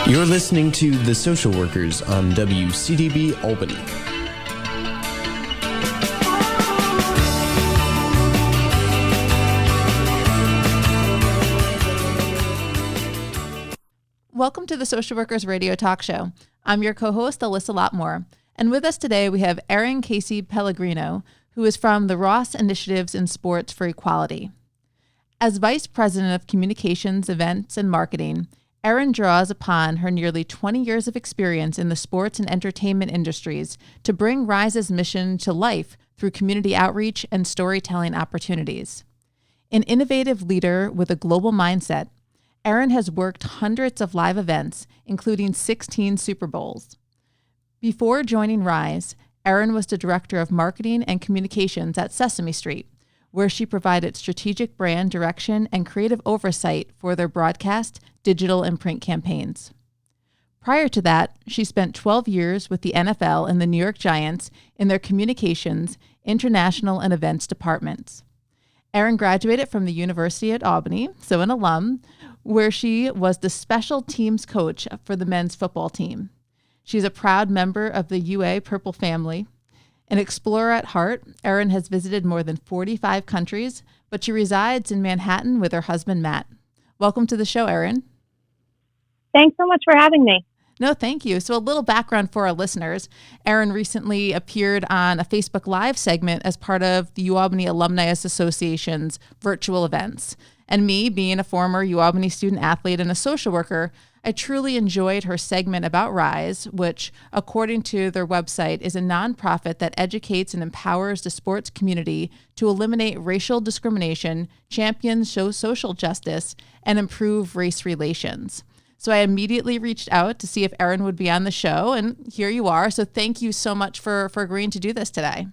You're listening to The Social Workers on WCDB Albany. Welcome to the Social Workers Radio Talk Show. I'm your co-host, Alyssa Lotmore. And with us today, we have Erin Casey Pellegrino, who is from the Ross Initiatives in Sports for Equality. As Vice President of Communications, Events, and Marketing, Erin draws upon her nearly 20 years of experience in the sports and entertainment industries to bring RISE's mission to life through community outreach and storytelling opportunities. An innovative leader with a global mindset, Erin has worked hundreds of live events, including 16 Super Bowls. Before joining RISE, Erin was the Director of Marketing and Communications at Sesame Street, where she provided strategic brand direction and creative oversight for their broadcast, digital, and print campaigns. Prior to that, she spent 12 years with the NFL and the New York Giants in their communications, international, and events departments. Erin graduated from the University at Albany, so an alum, where she was the special teams coach for the men's football team. She's a proud member of the UA Purple family. An explorer at heart, Erin has visited more than 45 countries, but she resides in Manhattan with her husband, Matt. Welcome to the show, Erin. Thanks so much for having me. No, thank you. So a little background for our listeners. Erin recently appeared on a Facebook Live segment as part of the UAlbany Alumni Association's virtual events. And me, being a former UAlbany student athlete and a social worker, I truly enjoyed her segment about RISE, which, according to their website, is a nonprofit that educates and empowers the sports community to eliminate racial discrimination, champion social justice, and improve race relations. So I immediately reached out to see if Erin would be on the show, and here you are. So thank you so much for agreeing to do this today.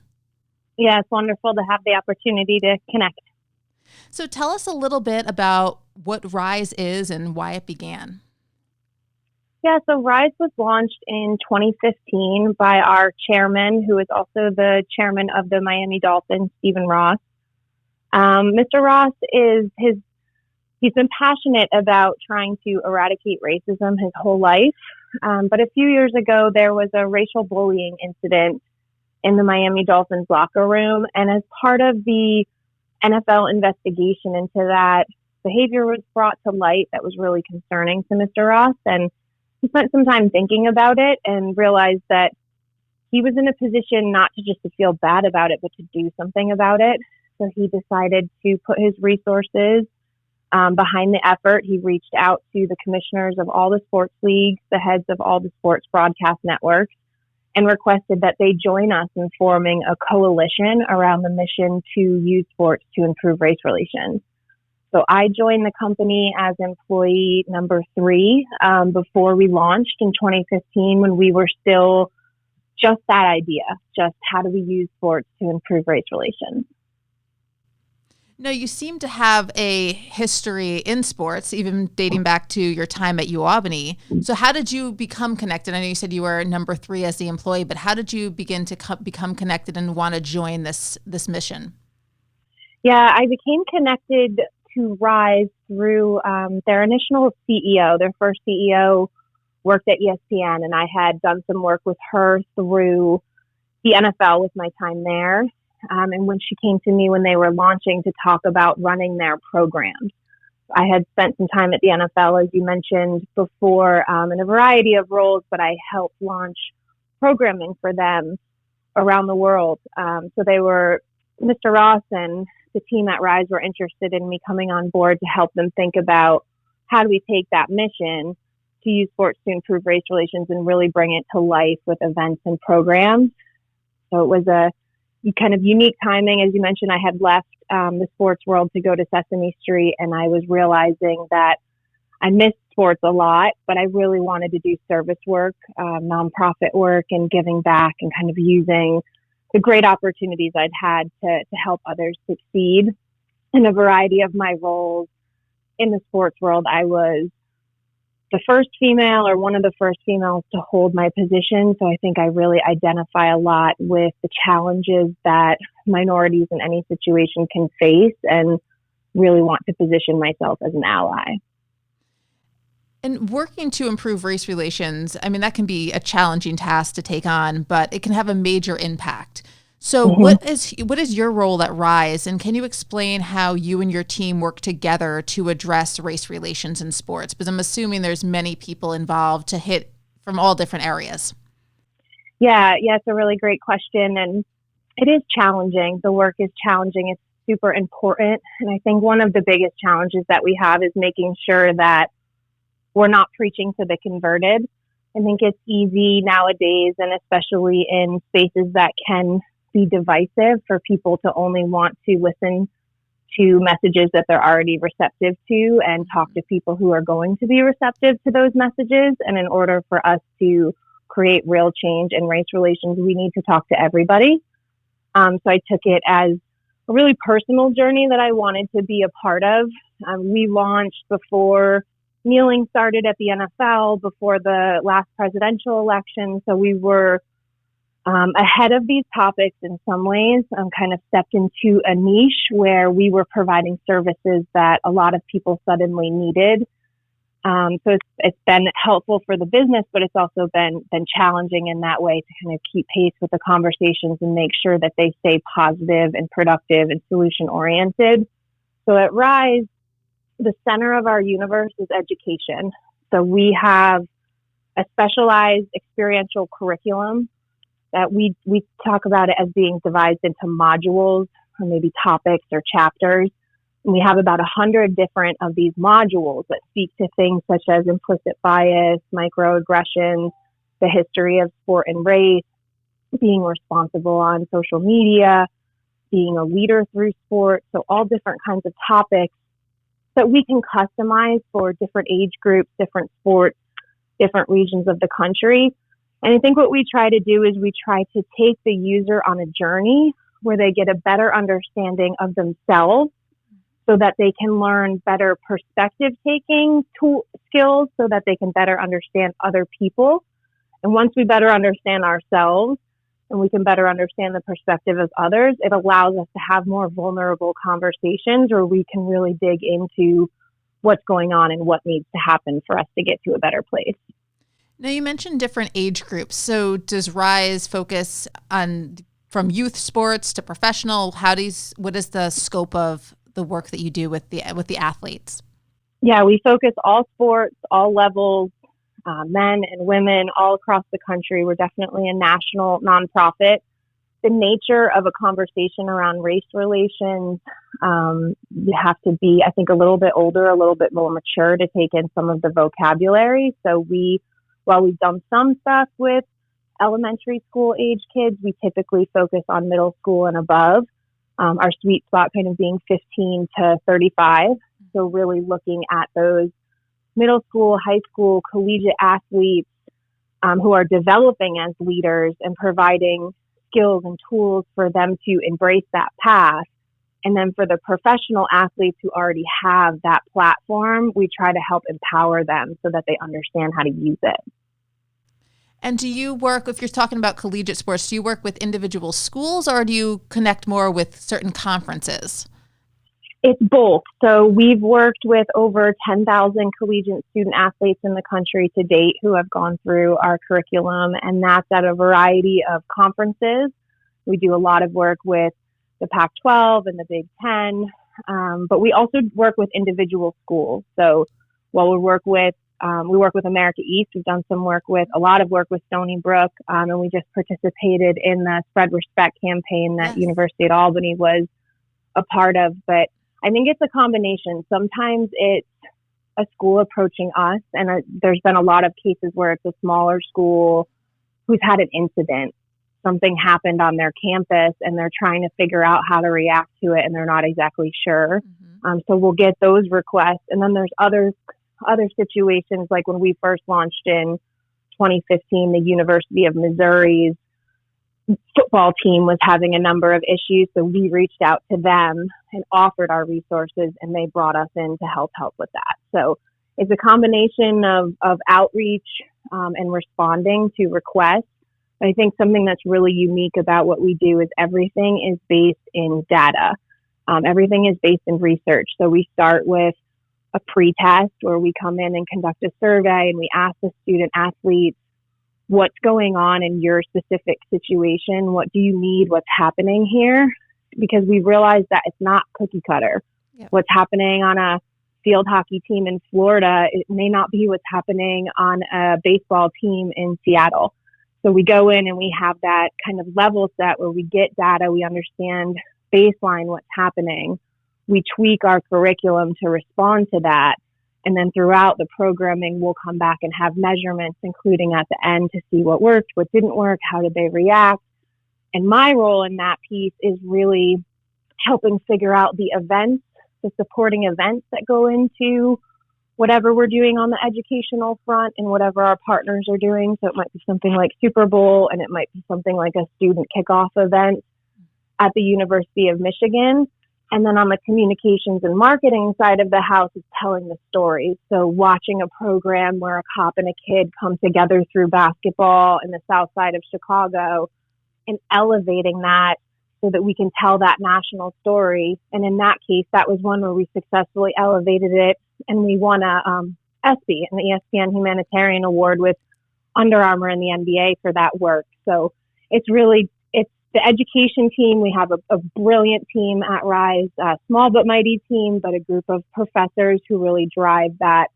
Yeah, it's wonderful to have the opportunity to connect. So tell us a little bit about what RISE is and why it began. Yeah, so RISE was launched in 2015 by our chairman, who is also the chairman of the Miami Dolphins, Stephen Ross. Mr. Ross he's been passionate about trying to eradicate racism his whole life. But a few years ago, there was a racial bullying incident in the Miami Dolphins locker room. And as part of the NFL investigation into that, behavior was brought to light that was really concerning to Mr. Ross. And he spent some time thinking about it and realized that he was in a position not to just to feel bad about it, but to do something about it. So he decided to put his resources behind the effort. He reached out to the commissioners of all the sports leagues, the heads of all the sports broadcast networks, and requested that they join us in forming a coalition around the mission to use sports to improve race relations. So I joined the company as employee number 3 before we launched in 2015, when we were still just that idea, just how do we use sports to improve race relations. No, you seem to have a history in sports, even dating back to your time at UAlbany. So how did you become connected? I know you said you were number 3 as the employee, but how did you begin to become connected and want to join this mission? Yeah, I became connected to RISE through their initial CEO. Their first CEO worked at ESPN, and I had done some work with her through the NFL with my time there. And when she came to me when they were launching to talk about running their programs, I had spent some time at the NFL, as you mentioned before, in a variety of roles, but I helped launch programming for them around the world. So Mr. Ross and the team at RISE were interested in me coming on board to help them think about how do we take that mission to use sports to improve race relations and really bring it to life with events and programs. So it was a kind of unique timing. As you mentioned, I had left the sports world to go to Sesame Street, and I was realizing that I missed sports a lot, but I really wanted to do service work, nonprofit work, and giving back and kind of using the great opportunities I'd had to help others succeed. In a variety of my roles in the sports world, I was the first female or one of the first females to hold my position. So I think I really identify a lot with the challenges that minorities in any situation can face and really want to position myself as an ally. And working to improve race relations, I mean, that can be a challenging task to take on, but it can have a major impact. So what is your role at Rise? And can you explain how you and your team work together to address race relations in sports? Because I'm assuming there's many people involved to hit from all different areas. Yeah, it's a really great question. And it is challenging. The work is challenging. It's super important. And I think one of the biggest challenges that we have is making sure that we're not preaching to the converted. I think it's easy nowadays, and especially in spaces that can be divisive, for people to only want to listen to messages that they're already receptive to and talk to people who are going to be receptive to those messages. And in order for us to create real change in race relations, we need to talk to everybody. So I took it as a really personal journey that I wanted to be a part of. We launched before kneeling started at the NFL, before the last presidential election. So we were ahead of these topics in some ways, kind of stepped into a niche where we were providing services that a lot of people suddenly needed. So it's been helpful for the business, but it's also been challenging in that way to kind of keep pace with the conversations and make sure that they stay positive and productive and solution oriented. So at Rise, the center of our universe is education. So we have a specialized experiential curriculum that we talk about it as being divided into modules or maybe topics or chapters. And we have about 100 different of these modules that speak to things such as implicit bias, microaggressions, the history of sport and race, being responsible on social media, being a leader through sport. So all different kinds of topics that we can customize for different age groups, different sports, different regions of the country. And I think what we try to do is we try to take the user on a journey where they get a better understanding of themselves so that they can learn better perspective taking skills so that they can better understand other people. And once we better understand ourselves and we can better understand the perspective of others, it allows us to have more vulnerable conversations where we can really dig into what's going on and what needs to happen for us to get to a better place. Now, you mentioned different age groups. So does Rise focus on from youth sports to professional? What is the scope of the work that you do with the athletes? Yeah, we focus all sports, all levels, men and women all across the country. We're definitely a national nonprofit. The nature of a conversation around race relations, you have to be, I think, a little bit older, a little bit more mature to take in some of the vocabulary. So while we've done some stuff with elementary school age kids, we typically focus on middle school and above. Our sweet spot kind of being 15 to 35. So really looking at those middle school, high school, collegiate athletes who are developing as leaders and providing skills and tools for them to embrace that path. And then for the professional athletes who already have that platform, we try to help empower them so that they understand how to use it. And do you work, if you're talking about collegiate sports, do you work with individual schools or do you connect more with certain conferences? It's both. So we've worked with over 10,000 collegiate student athletes in the country to date who have gone through our curriculum, and that's at a variety of conferences. We do a lot of work with the Pac-12 and the Big Ten, but we also work with individual schools. So while we work with America East, we've done a lot of work with Stony Brook, and we just participated in the Spread Respect campaign that University at Albany was a part of. But I think it's a combination. Sometimes it's a school approaching us, and there's been a lot of cases where it's a smaller school who's had an incident. Something happened on their campus, and they're trying to figure out how to react to it, and they're not exactly sure. So we'll get those requests. And then there's other situations, like when we first launched in 2015, the University of Missouri's football team was having a number of issues. So we reached out to them and offered our resources, and they brought us in to help with that. So it's a combination of outreach and responding to requests. I think something that's really unique about what we do is everything is based in data. Everything is based in research. So we start with a pre-test where we come in and conduct a survey and we ask the student athletes, what's going on in your specific situation? What do you need? What's happening here? Because we realize that it's not cookie cutter. Yep. What's happening on a field hockey team in Florida, it may not be what's happening on a baseball team in Seattle. So we go in and we have that kind of level set where we get data, we understand baseline what's happening. We tweak our curriculum to respond to that. And then throughout the programming, we'll come back and have measurements, including at the end to see what worked, what didn't work, how did they react. And my role in that piece is really helping figure out the events, the supporting events that go into whatever we're doing on the educational front and whatever our partners are doing. So it might be something like Super Bowl, and it might be something like a student kickoff event at the University of Michigan. And then on the communications and marketing side of the house is telling the stories. So watching a program where a cop and a kid come together through basketball in the south side of Chicago and elevating that so that we can tell that national story. And in that case, that was one where we successfully elevated it, and we won a ESPY, an ESPN Humanitarian Award with Under Armour and the NBA for that work. So it's the education team. We have a brilliant team at Rise, a small but mighty team, but a group of professors who really drive that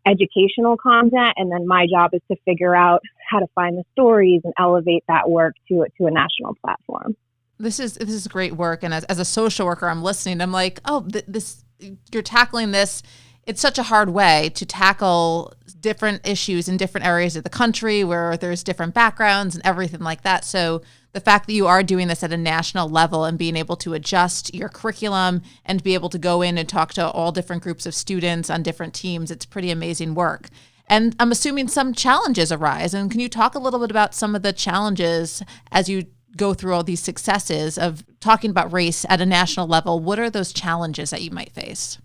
educational content. And then my job is to figure out how to find the stories and elevate that work to a national platform. This is great work. And as a social worker, I'm listening. I'm like, this you're tackling this. It's such a hard way to tackle different issues in different areas of the country where there's different backgrounds and everything like that. So the fact that you are doing this at a national level and being able to adjust your curriculum and be able to go in and talk to all different groups of students on different teams, it's pretty amazing work. And I'm assuming some challenges arise. And can you talk a little bit about some of the challenges as you go through all these successes of talking about race at a national level? What are those challenges that you might face?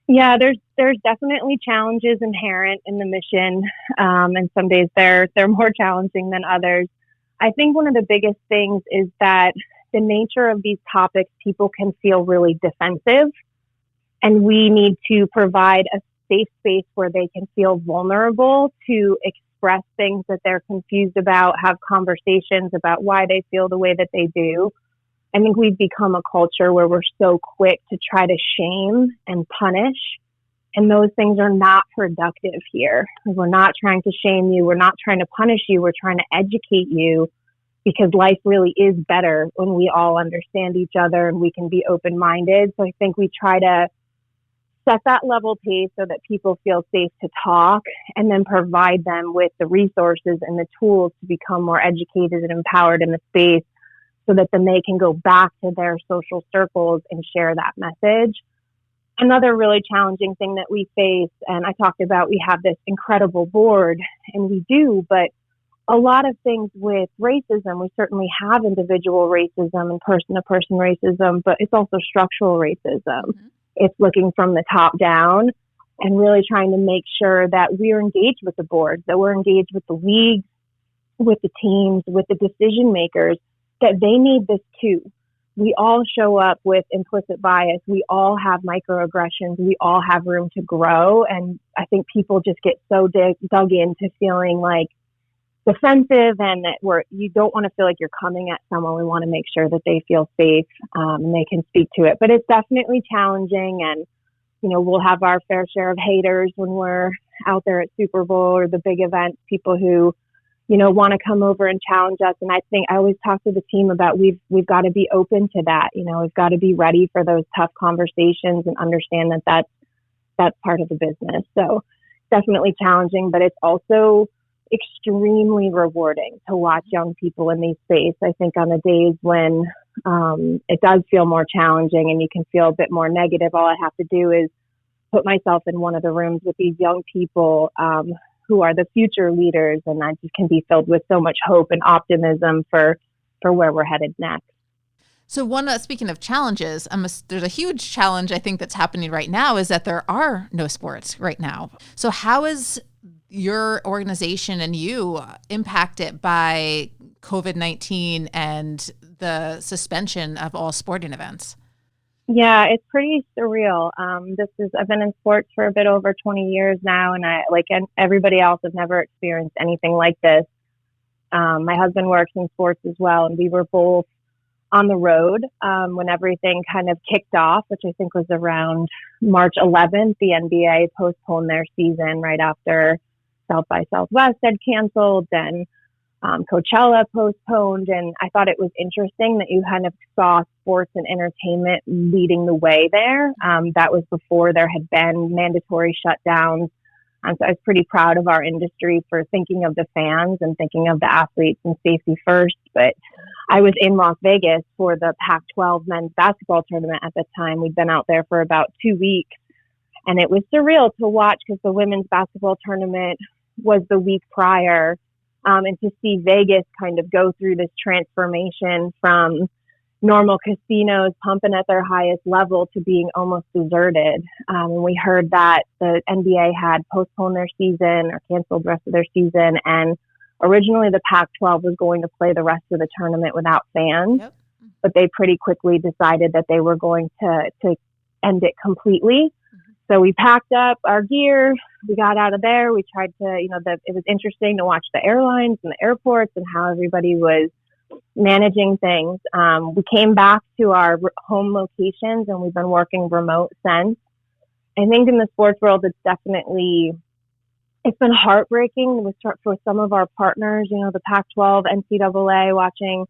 Yeah, there's definitely challenges inherent in the mission, and some days they're more challenging than others. I think one of the biggest things is that the nature of these topics, people can feel really defensive, and we need to provide a safe space where they can feel vulnerable to express things that they're confused about, have conversations about why they feel the way that they do. I think we've become a culture where we're so quick to try to shame and punish, and those things are not productive here. We're not trying to shame you. We're not trying to punish you. We're trying to educate you, because life really is better when we all understand each other and we can be open-minded. So I think we try to set that level pace so that people feel safe to talk, and then provide them with the resources and the tools to become more educated and empowered in the space, so that then they can go back to their social circles and share that message. Another really challenging thing that we face, and I talked about, we have this incredible board, and we do, but a lot of things with racism, we certainly have individual racism and person-to-person racism, but it's also structural racism. Mm-hmm. It's looking from the top down and really trying to make sure that we're engaged with the board, that we're engaged with the league, with the teams, with the decision makers, that they need this too. We all show up with implicit bias. We all have microaggressions. We all have room to grow. And I think people just get so dug into feeling like defensive, and that you don't want to feel like you're coming at someone. We want to make sure that they feel safe and they can speak to it. But it's definitely challenging. And, we'll have our fair share of haters when we're out there at Super Bowl or the big events, people who want to come over and challenge us. And I think I always talk to the team about we've got to be open to that. We've got to be ready for those tough conversations and understand that that's part of the business. So definitely challenging, but it's also extremely rewarding to watch young people in these spaces. I think on the days when it does feel more challenging and you can feel a bit more negative, all I have to do is put myself in one of the rooms with these young people who are the future leaders, and that just can be filled with so much hope and optimism for where we're headed next. So speaking of challenges, there's a huge challenge I think that's happening right now is that there are no sports right now. So how is your organization and you impacted by COVID-19 and the suspension of all sporting events? Yeah, it's pretty surreal. I've been in sports for a bit over 20 years now, and and everybody else, have never experienced anything like this. My husband works in sports as well, and we were both on the road when everything kind of kicked off, which I think was around March 11th. The NBA postponed their season right after South by Southwest had canceled, and Coachella postponed. And I thought it was interesting that you kind of saw sports and entertainment leading the way there. That was before there had been mandatory shutdowns. So I was pretty proud of our industry for thinking of the fans and thinking of the athletes and safety first. But I was in Las Vegas for the Pac-12 men's basketball tournament at the time. We'd been out there for about 2 weeks, and it was surreal to watch because the women's basketball tournament was the week prior. And to see Vegas kind of go through this transformation from normal casinos pumping at their highest level to being almost deserted. And we heard that the NBA had postponed their season or canceled the rest of their season. And originally the Pac-12 was going to play the rest of the tournament without fans, Yep. But they pretty quickly decided that they were going to end it completely. So we packed up our gear, we got out of there, we tried to, it was interesting to watch the airlines and the airports and how everybody was managing things. We came back to our home locations, and we've been working remote since. I think in the sports world, it's been heartbreaking for some of our partners, the Pac-12, NCAA, watching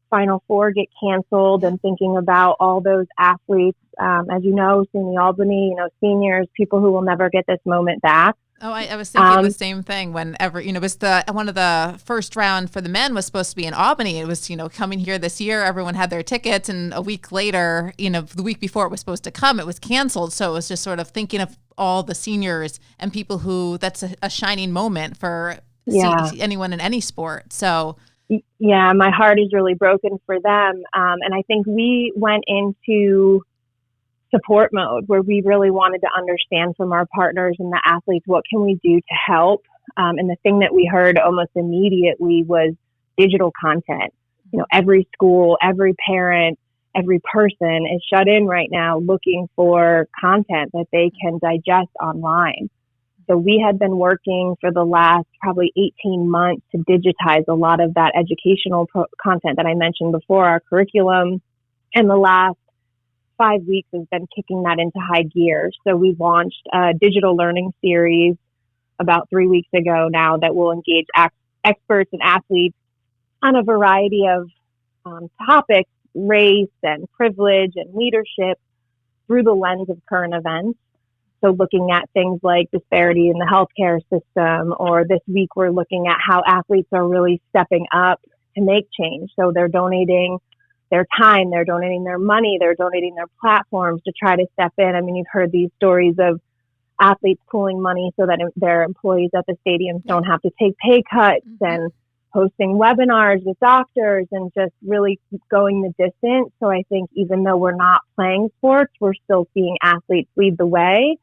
Final Four get canceled and thinking about all those athletes, as you know, seeing the Albany, seniors, people who will never get this moment back. Oh, I was thinking the same thing whenever, it was one of the first round for the men was supposed to be in Albany. It was, coming here this year. Everyone had their tickets, and a week later, the week before it was supposed to come, it was canceled. So it was just sort of thinking of all the seniors and people who that's a shining moment for anyone in any sport. So yeah, my heart is really broken for them. And I think we went into support mode where we really wanted to understand from our partners and the athletes, what can we do to help? And the thing that we heard almost immediately was digital content. Every school, every parent, every person is shut in right now looking for content that they can digest online. So we had been working for the last probably 18 months to digitize a lot of that educational content that I mentioned before, our curriculum. And the last 5 weeks has been kicking that into high gear. So we launched a digital learning series about 3 weeks ago now that will engage experts and athletes on a variety of topics, race and privilege and leadership through the lens of current events. So looking at things like disparity in the healthcare system, or this week we're looking at how athletes are really stepping up to make change. So they're donating their time, they're donating their money, they're donating their platforms to try to step in. I mean, you've heard these stories of athletes pooling money so that their employees at the stadiums don't have to take pay cuts, and hosting webinars with doctors and just really going the distance. So I think even though we're not playing sports, we're still seeing athletes lead the way.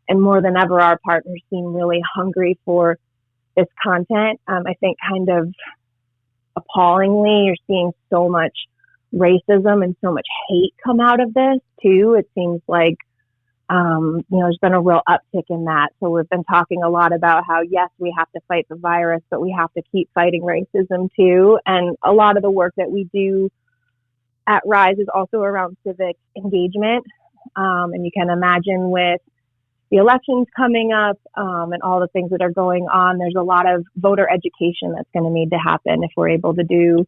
And more than ever, our partners seem really hungry for this content. I think kind of appallingly, you're seeing so much racism and so much hate come out of this too. It seems like, there's been a real uptick in that. So we've been talking a lot about how, yes, we have to fight the virus, but we have to keep fighting racism too. And a lot of the work that we do at Rise is also around civic engagement. And you can imagine with the elections coming up and all the things that are going on, there's a lot of voter education that's going to need to happen if we're able to do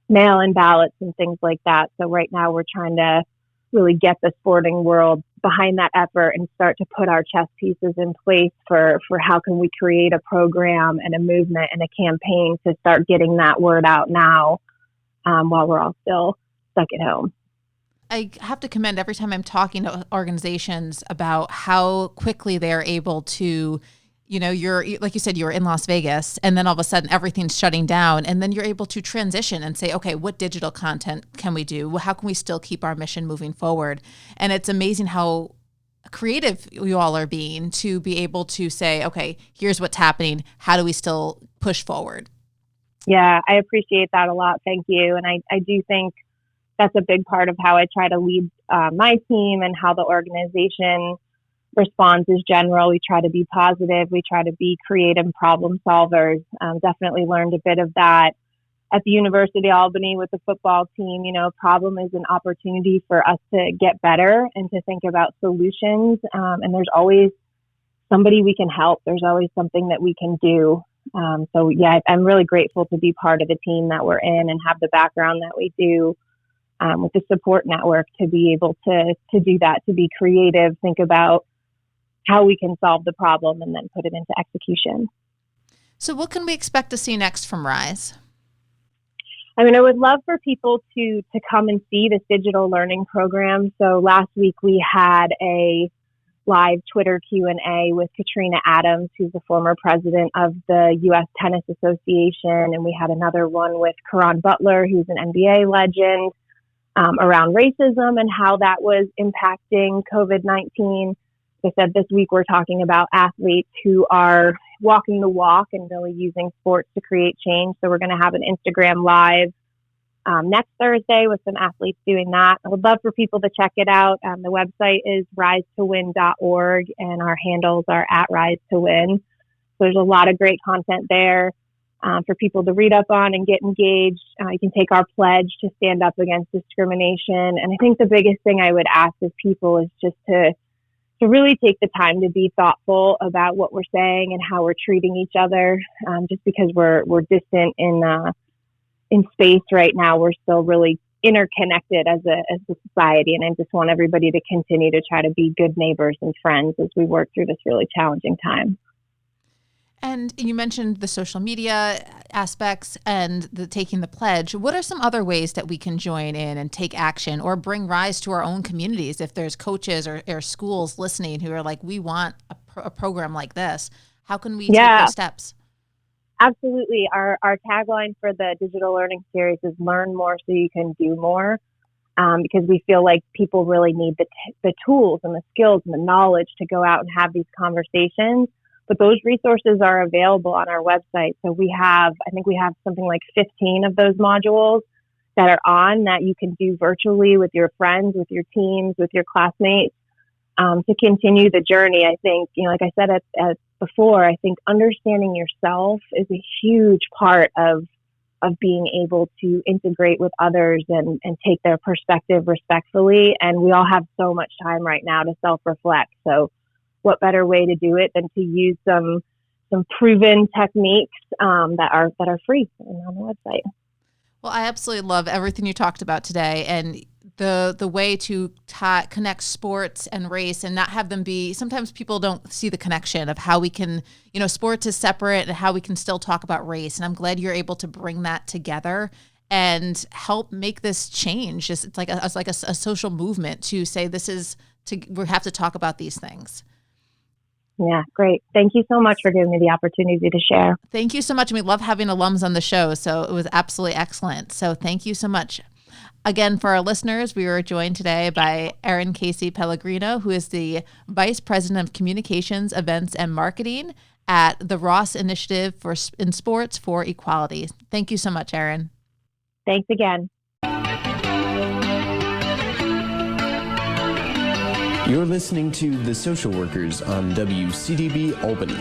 mail-in ballots and things like that. So right now we're trying to really get the sporting world behind that effort and start to put our chess pieces in place for how can we create a program and a movement and a campaign to start getting that word out now while we're all still stuck at home. I have to commend every time I'm talking to organizations about how quickly they're able to, you're, like you said, you were in Las Vegas and then all of a sudden everything's shutting down, and then you're able to transition and say, okay, what digital content can we do? How can we still keep our mission moving forward? And it's amazing how creative you all are being to be able to say, okay, here's what's happening. How do we still push forward? Yeah, I appreciate that a lot. Thank you. And I do think that's a big part of how I try to lead my team and how the organization response is general. We try to be positive. We try to be creative problem solvers. Definitely learned a bit of that at the University of Albany with the football team. Problem is an opportunity for us to get better and to think about solutions. And there's always somebody we can help. There's always something that we can do. So yeah, I'm really grateful to be part of the team that we're in and have the background that we do with the support network to be able to do that, to be creative, think about how we can solve the problem and then put it into execution. So what can we expect to see next from Rise? I mean, I would love for people to come and see this digital learning program. So last week we had a live Twitter Q&A with Katrina Adams, who's the former president of the U.S. Tennis Association. And we had another one with Karan Butler, who's an NBA legend, around racism and how that was impacting COVID-19. Like I said, this week we're talking about athletes who are walking the walk and really using sports to create change. So we're going to have an Instagram live next Thursday with some athletes doing that. I would love for people to check it out. The website is risetowin.org and our handles are @risetowin. So there's a lot of great content there for people to read up on and get engaged. You can take our pledge to stand up against discrimination. And I think the biggest thing I would ask of people is just to really take the time to be thoughtful about what we're saying and how we're treating each other. Just because we're distant in space right now, we're still really interconnected as a society. And I just want everybody to continue to try to be good neighbors and friends as we work through this really challenging time. And you mentioned the social media aspects and the taking the pledge. What are some other ways that we can join in and take action or bring Rise to our own communities? If there's coaches or schools listening who are like, we want a program like this, how can we take those steps? Absolutely. Our tagline for the digital learning series is learn more so you can do more. Because we feel like people really need the tools and the skills and the knowledge to go out and have these conversations. But those resources are available on our website. So I think we have something like 15 of those modules that are on that you can do virtually with your friends, with your teams, with your classmates to continue the journey. I think, like I said before, I think understanding yourself is a huge part of being able to integrate with others and take their perspective respectfully. And we all have so much time right now to self-reflect. So what better way to do it than to use some proven techniques that are free and on the website. Well, I absolutely love everything you talked about today, and the way to connect sports and race and not have them be. Sometimes people don't see the connection of how we can, sports is separate and how we can still talk about race. And I'm glad you're able to bring that together and help make this change. It's like a social movement to say we have to talk about these things. Yeah, great. Thank you so much for giving me the opportunity to share. Thank you so much. And we love having alums on the show. So it was absolutely excellent. So thank you so much. Again, for our listeners, we were joined today by Erin Casey Pellegrino, who is the Vice President of Communications, Events, and Marketing at the Ross Initiative in Sports for Equality. Thank you so much, Erin. Thanks again. You're listening to The Social Workers on WCDB Albany.